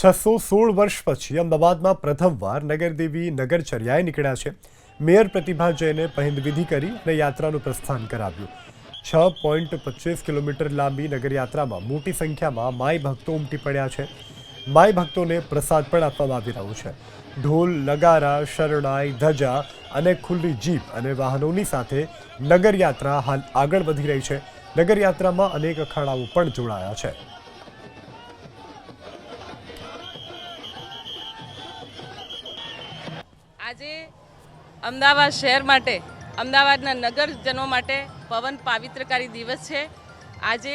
616 વર્ષ પછી અમદાવાદમાં પ્રથમવાર નગરદેવી નગરચર્યાએ નીકળ્યા છે। મેયર પ્રતિભા જૈને પહિંદ વિધિ કરી અને યાત્રાનું પ્રસ્થાન કરાવ્યું। 6.25 કિલોમીટર લાંબી નગરયાત્રામાં મોટી સંખ્યામાં માઈ ભક્તો ઉમટી પડ્યા છે। માઈ ભક્તોને પ્રસાદ પણ આપવામાં આવી રહ્યો છે। ઢોલ, નગારા, શરણાઈ, ધજા અને ખુલ્લી જીપ અને વાહનોની સાથે નગરયાત્રા હાલ આગળ વધી રહી છે। નગરયાત્રામાં અનેક અખાડાઓ પણ જોડાયા છે। આજે અમદાવાદ શહેર માટે, અમદાવાદના નગરજનો માટે પવન પાવિત્રકારી દિવસ છે। આજે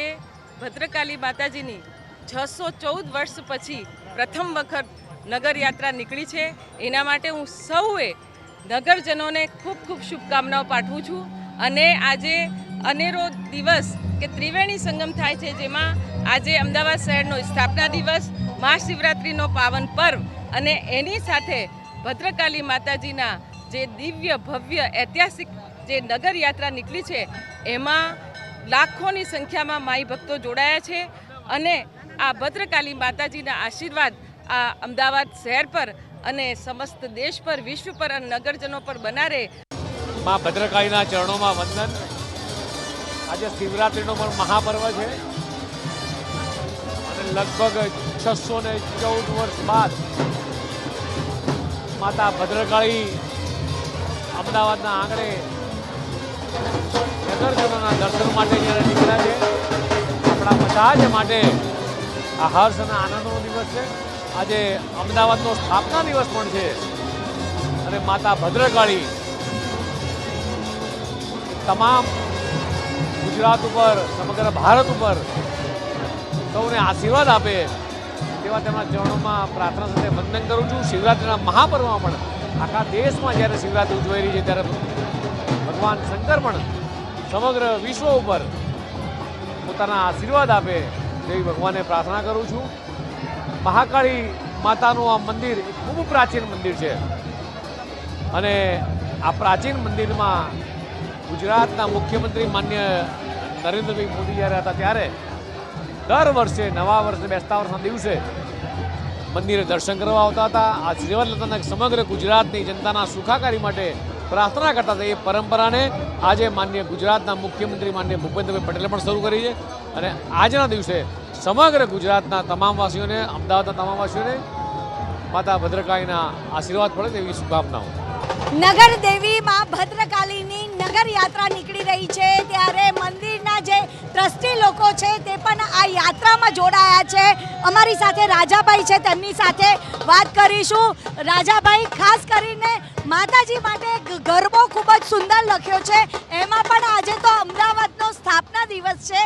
ભદ્રકાળી માતાજીની 614 વર્ષ પછી પ્રથમ વખત નગરયાત્રા નીકળી છે। એના માટે હું સૌએ નગરજનોને ખૂબ ખૂબ શુભકામનાઓ પાઠવું છું। અને આજે અનેરો દિવસ કે ત્રિવેણી સંગમ થાય છે, જેમાં આજે અમદાવાદ શહેરનો સ્થાપના દિવસ, મહાશિવરાત્રિનો પાવન પર્વ અને એની સાથે ભદ્રકાળી માતાજીના જે દિવ્ય ભવ્ય ઐતિહાસિક જે નગરયાત્રા નીકળી છે, એમાં લાખોની સંખ્યામાં માઈ ભક્તો જોડાયા છે। અને આ ભદ્રકાળી માતાજીના આશીર્વાદ આ અમદાવાદ શહેર પર અને સમસ્ત દેશ પર, વિશ્વ પર અને નગરજનો પર બનારે। માં ભદ્રકાળીના ચરણોમાં વંદન। આજે શિવરાત્રિનો પણ મહાપર્વ છે અને લગભગ 614 વર્ષ બાદ માતા ભદ્રકાળી અમદાવાદના આંગણે નગરજનોના દર્શન માટે જ્યારે નીકળ્યા છે, આપણા બધા જ માટે આ હર્ષ અને આનંદનો દિવસ છે। આજે અમદાવાદનો સ્થાપના દિવસ પણ છે અને માતા ભદ્રકાળી તમામ ગુજરાત ઉપર, સમગ્ર ભારત ઉપર સૌને આશીર્વાદ આપે તેવા તેમના ચરણોમાં પ્રાર્થના સાથે વંદન કરું છું। શિવરાત્રિના મહાપર્વમાં પણ આખા દેશમાં જ્યારે શિવરાત્રિ ઉજવાઈ રહી છે, ત્યારે ભગવાન શંકર પણ સમગ્ર વિશ્વ ઉપર પોતાના આશીર્વાદ આપે તેવી ભગવાનને પ્રાર્થના કરું છું। મહાકાળી માતાનું આ મંદિર ખૂબ પ્રાચીન મંદિર છે અને આ પ્રાચીન મંદિરમાં ગુજરાતના મુખ્યમંત્રી માન્ય નરેન્દ્રભાઈ મોદી જ્યારે હતા, ત્યારે દર વર્ષે નવા વર્ષે, બેસતા વર્ષના દિવસે મંદિરે દર્શન કરવા આવતા હતા, આશીર્વાદ લેતા હતા, સમગ્ર ગુજરાતની જનતાના સુખાકારી માટે પ્રાર્થના કરતા હતા। એ પરંપરાને આજે માન્ય ગુજરાતના મુખ્યમંત્રી માન્ય ભૂપેન્દ્રભાઈ પટેલે પણ શરૂ કરી છે અને આજના દિવસે સમગ્ર ગુજરાતના તમામ વાસીઓને, અમદાવાદના તમામ વાસીઓને માતા ભદ્રકાળીના આશીર્વાદ પડે તેવી શુભકામનાઓ। નગર દેવી માં ભદ્રકાળીની નગર યાત્રા નીકળી રહી છે, ત્યારે મંદિરના જે ટ્રસ્ટી લોકો છે તે પણ આ યાત્રામાં જોડાયા છે। અમારી સાથે રાજાભાઈ છે, તેમની સાથે વાત કરીશું। રાજાભાઈ, ખાસ કરીને માતાજી માટે ગરબો ખૂબ જ સુંદર લખ્યો છે, એમાં પણ આજે તો અમદાવાદનો સ્થાપના દિવસ છે,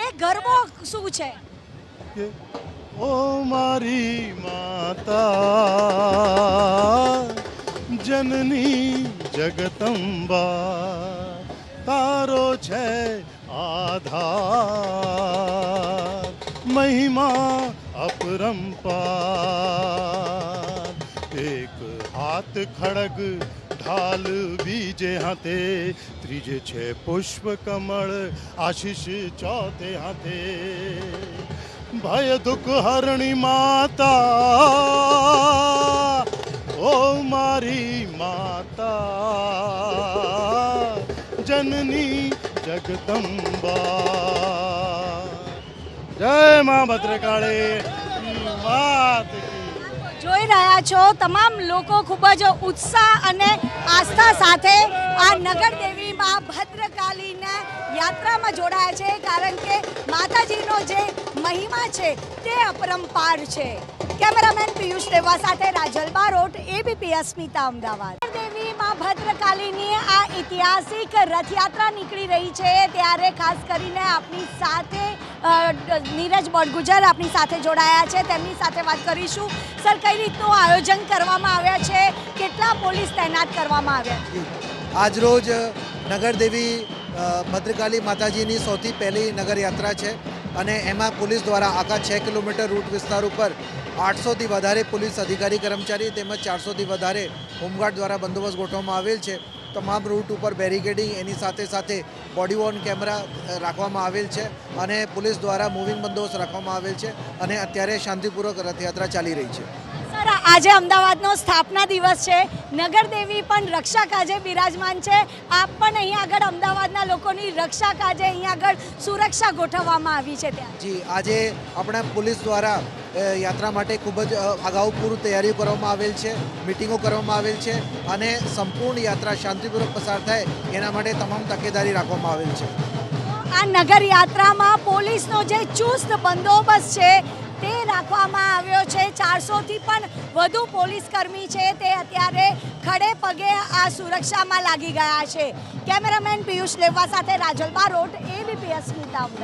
એ ગરબો શું છે? ઓ મારી માતા जननी जगदंबा तारो छे आधार महिमा अपरंपार। एक हाथ खड़ग ढाल बीजे हाथे, त्रीजे छे पुष्प कमल आशीष चौथे हाथे। भय दुख हरणी माता ओ मारी माता जननी जगदंबा। जय मां भद्रकाળી मात કી। જોઈ રહ્યા છો, તમામ લોકો ખૂબ જ ઉત્સાહ અને આસ્થા સાથે આ નગરદેવી માં ભદ્રકાળીના યાત્રામાં જોડાયા છે, કારણ કે માતાજીનો જે મહિમા છે તે અપરંપાર છે। કેમેરામેન પિયુષ દેવા સાથે રાજલ બારોટ, એબીપી અસ્મિતા, અમદાવાદ। દેવી માં ભદ્રકાળીની આ ઐતિહાસિક રથયાત્રા નીકળી રહી છે, ત્યારે ખાસ કરીને આપણી સાથે નીરજ બડગુજર આપણી સાથે જોડાયા છે, તેમની સાથે વાત કરીશું। સર, કઈ રીતનું આયોજન કરવામાં આવ્યા છે, કેટલા પોલીસ તૈનાત કરવામાં આવ્યા? આજરોજ નગરદેવી ભદ્રકાળી માતાજીની સૌથી પહેલી નગરયાત્રા છે અને એમાં પોલીસ દ્વારા આખા 6 કિલોમીટર રૂટ વિસ્તાર ઉપર 800થી વધારે પોલીસ અધિકારી કર્મચારી તેમજ 400થી વધારે હોમગાર્ડ દ્વારા બંદોબસ્ત ગોઠવવામાં આવેલ છે। તમામ રૂટ ઉપર બેરિકેડિંગ, એની સાથે સાથે બોડી વોર્ન કેમેરા રાખવામાં આવેલ છે અને પોલીસ દ્વારા મૂવિંગ બંદોબસ્ત રાખવામાં આવેલ છે અને અત્યારે શાંતિપૂર્વક રથયાત્રા ચાલી રહી છે. સર, આજે અમદાવાદનો સ્થાપના દિવસ છે. નગરદેવી પણ રક્ષા કાજે બિરાજમાન છે. આપ પણ અહીંયા આગળ અમદાવાદના લોકોની રક્ષા કાજે અહીંયા આગળ સુરક્ષા ગોઠવવામાં આવી છે ત્યાં. જી, આજે આપણા પોલીસ દ્વારા યાત્રા માટે ખૂબ જ અગાઉ પૂર્વ તૈયારીઓ કરવામાં આવેલ છે, મિટિંગો કરવામાં આવેલ છે અને સંપૂર્ણ યાત્રા શાંતિપૂર્વક પસાર થાય એના માટે તમામ તકેદારી રાખવામાં આવેલ છે. આ નગર યાત્રામાં પોલીસનો જે ચુસ્ત બંદોબસ્ત છે તે રાખવામાં આવ્યો છે. 400થી પણ વધુ પોલીસ કર્મી છે તે અત્યારે ખડે પગે આ સુરક્ષામાં લાગી ગયા છે. કેમેરામેન પિયુષ લેવા સાથે રાજલ બારોટ, ABP અસ્મિતા.